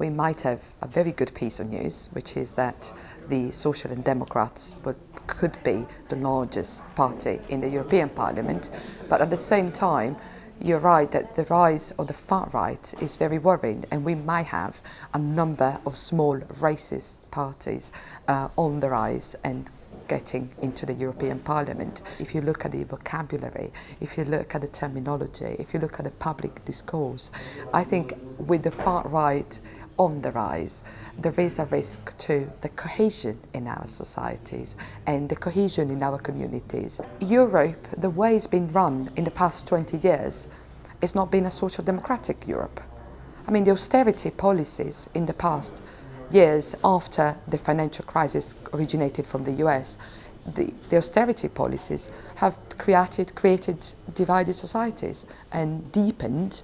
we might have a very good piece of news, which is that the Social and Democrats could be the largest party in the European Parliament, but at the same time, you're right that the rise of the far right is very worrying, and we might have a number of small racist parties on the rise and getting into the European Parliament. If you look at the vocabulary, if you look at the terminology, if you look at the public discourse, I think with the far right on the rise, there is a risk to the cohesion in our societies and the cohesion in our communities. Europe, the way it's been run in the past 20 years, it's not been a social democratic Europe. I mean, the austerity policies in the past years after the financial crisis originated from the US, the austerity policies have created divided societies and deepened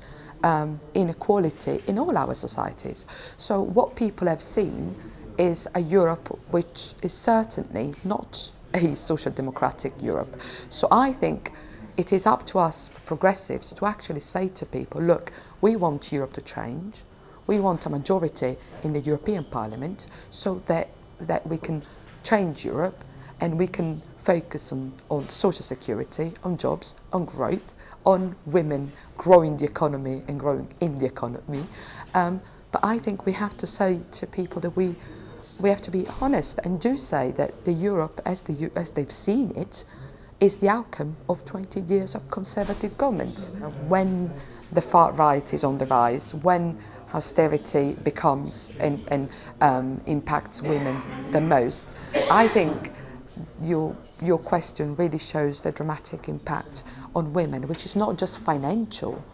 inequality in all our societies. So what people have seen is a Europe which is certainly not a social democratic Europe. So I think it is up to us progressives to actually say to people, look, we want Europe to change. We want a majority in the European Parliament so that we can change Europe and we can focus on social security, on jobs, on growth, on women growing the economy and growing in the economy. But I think we have to say to people that we have to be honest and do say that the Europe as they've seen it is the outcome of 20 years of conservative governments. When the far right is on the rise, when austerity becomes and impacts women the most, I think your question really shows the dramatic impact on women, which is not just financial,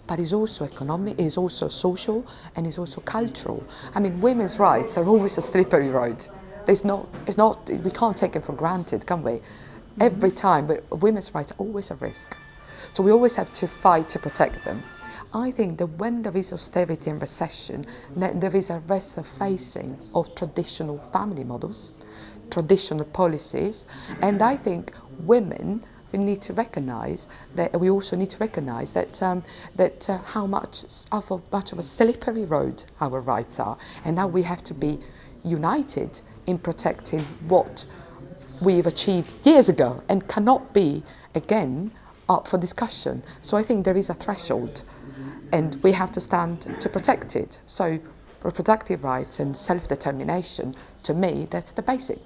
but is also economic, is also social, and is also cultural. I mean, women's rights are always a slippery road. We can't take them for granted, can we? Every time, but women's rights are always a risk. So we always have to fight to protect them. I think that when there is austerity and recession, there is a resurfacing of traditional family models, traditional policies, and I think women need to recognise that we also need to recognise that how much of a slippery road our rights are, and now we have to be united in protecting what we've achieved years ago and cannot be again up for discussion. So I think there is a threshold and we have to stand to protect it. So reproductive rights and self-determination, to me, that's the basic.